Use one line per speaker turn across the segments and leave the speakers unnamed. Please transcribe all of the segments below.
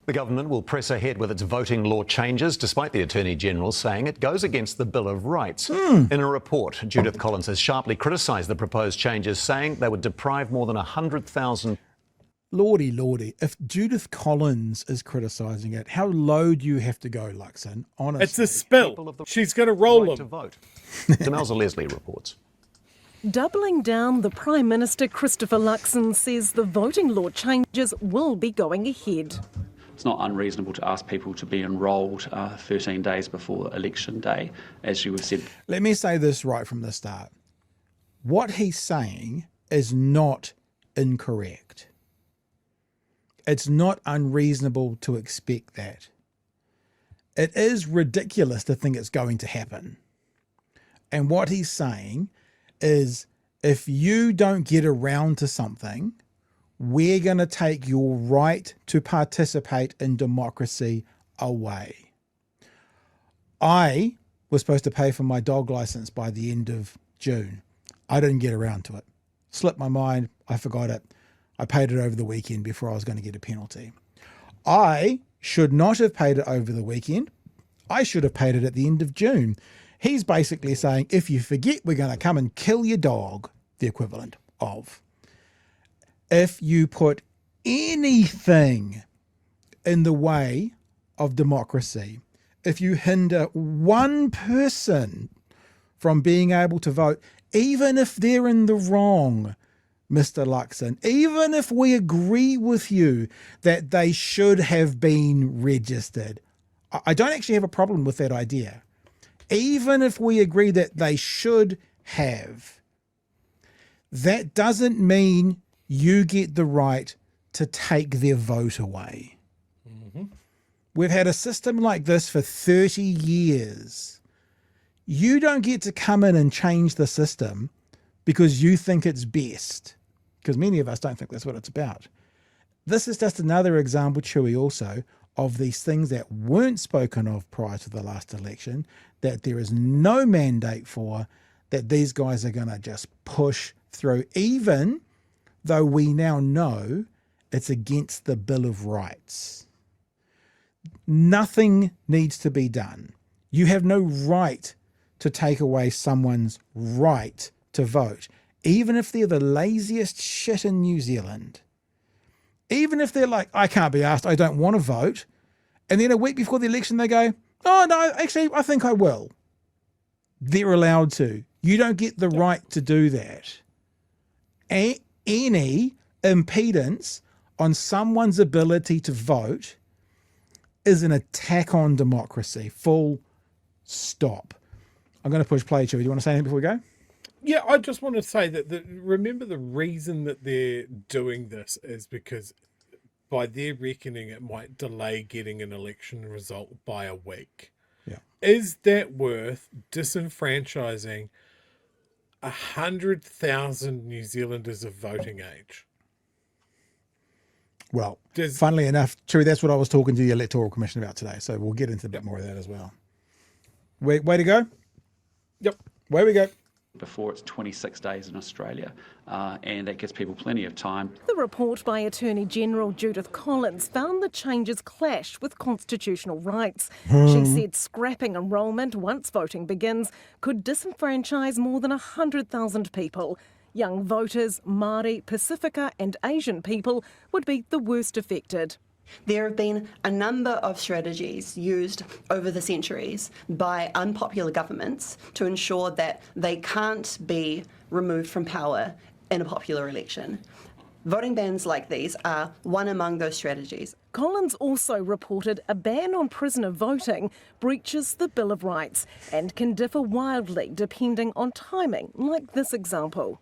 The government will press ahead with its voting law changes, despite the Attorney-General saying it goes against the Bill of Rights. In a report, Judith Collins has sharply criticised the proposed changes, saying they would deprive more than 100,000...
Lordy, lordy. If Judith Collins is criticising it, how low do you have to go, Luxon? Honestly.
It's a spill. She's going to roll
right
them.
to vote. Demelza Leslie reports.
Doubling down, the Prime Minister Christopher Luxon says the voting law changes will be going ahead.
It's not unreasonable to ask people to be enrolled 13 days before election day, as you have said.
Let me say this right from the start. What he's saying is not incorrect. It's not unreasonable to expect that. It is ridiculous to think it's going to happen. And what he's saying is, if you don't get around to something, we're going to take your right to participate in democracy away. I was supposed to pay for my dog license by the end of June. I didn't get around to it. Slipped my mind. I forgot it. I paid it over the weekend before I was going to get a penalty. I should not have paid it over the weekend. I should have paid it at the end of June. He's basically saying, if you forget, we're going to come and kill your dog, the equivalent of. If you put anything in the way of democracy, if you hinder one person from being able to vote, even if they're in the wrong, Mr. Luxon, even if we agree with you that they should have been registered, I don't actually have a problem with that idea. Even if we agree that they should have, that doesn't mean you get the right to take their vote away. Mm-hmm. We've had a system like this for 30 years. You don't get to come in and change the system because you think it's best, because many of us don't think that's what it's about. This is just another example, Chewie, also, of these things that weren't spoken of prior to the last election, that there is no mandate for, that these guys are going to just push through, even though we now know it's against the Bill of Rights. Nothing needs to be done. You have no right to take away someone's right to vote, even if they're the laziest shit in New Zealand. Even if they're like, I can't be asked, I don't want to vote. And then a week before the election, they go, oh, no, actually, I think I will. They're allowed to. You don't get the right to do that. Any impedance on someone's ability to vote is an attack on democracy. Full stop. I'm going to push play, Chewie. Do you want to say anything before we go?
Yeah, I just want to say that remember the reason that they're doing this is because by their reckoning, it might delay getting an election result by a week.
Yeah.
Is that worth disenfranchising 100,000 New Zealanders of voting age?
Well, funnily enough, Chewie, that's what I was talking to the Electoral Commission about today. So we'll get into a bit more of that as well. Way to go.
Yep.
Way we go.
Before it's 26 days in Australia, and that gives people plenty of time.
The report by Attorney-General Judith Collins found the changes clash with constitutional rights. She said scrapping enrolment once voting begins could disenfranchise more than 100,000 people. Young voters, Māori, Pacifica and Asian people would be the worst affected.
There have been a number of strategies used over the centuries by unpopular governments to ensure that they can't be removed from power in a popular election. Voting bans like these are one among those strategies.
Collins also reported a ban on prisoner voting breaches the Bill of Rights and can differ wildly depending on timing, like this example.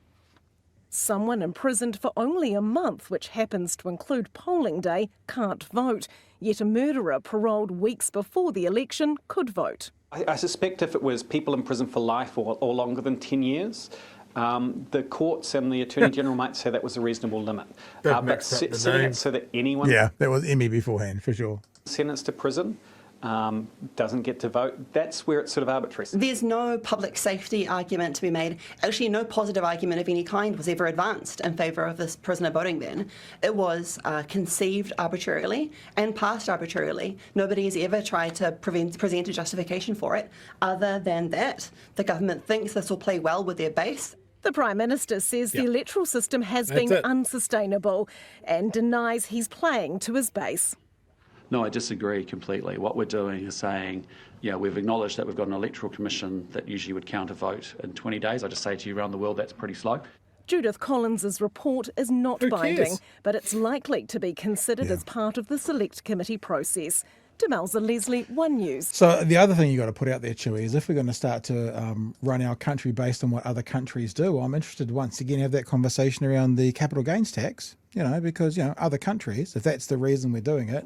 Someone imprisoned for only a month, which happens to include polling day, can't vote. Yet a murderer paroled weeks before the election could vote.
I suspect if it was people in prison for life or longer than 10 years, the courts and the Attorney General might say that was a reasonable limit. But setting it so that anyone...
Yeah, that was Emmy beforehand, for sure.
...sentenced to prison doesn't get to vote, that's where it's sort of arbitrary.
There's no public safety argument to be made. Actually, no positive argument of any kind was ever advanced in favour of this prisoner voting ban. It was conceived arbitrarily and passed arbitrarily. Nobody has ever tried to present a justification for it, other than that the government thinks this will play well with their base.
The Prime Minister says the electoral system has been unsustainable and denies he's playing to his base.
No, I disagree completely. What we're doing is saying, we've acknowledged that we've got an electoral commission that usually would count a vote in 20 days. I just say to you, around the world, that's pretty slow.
Judith Collins's report is not
Who
binding,
cares?
but it's likely to be considered as part of the Select Committee process. Demelza Leslie, One News.
So the other thing you got to put out there, Chewie, is if we're going to start to run our country based on what other countries do, I'm interested once again have that conversation around the capital gains tax, because, other countries, if that's the reason we're doing it,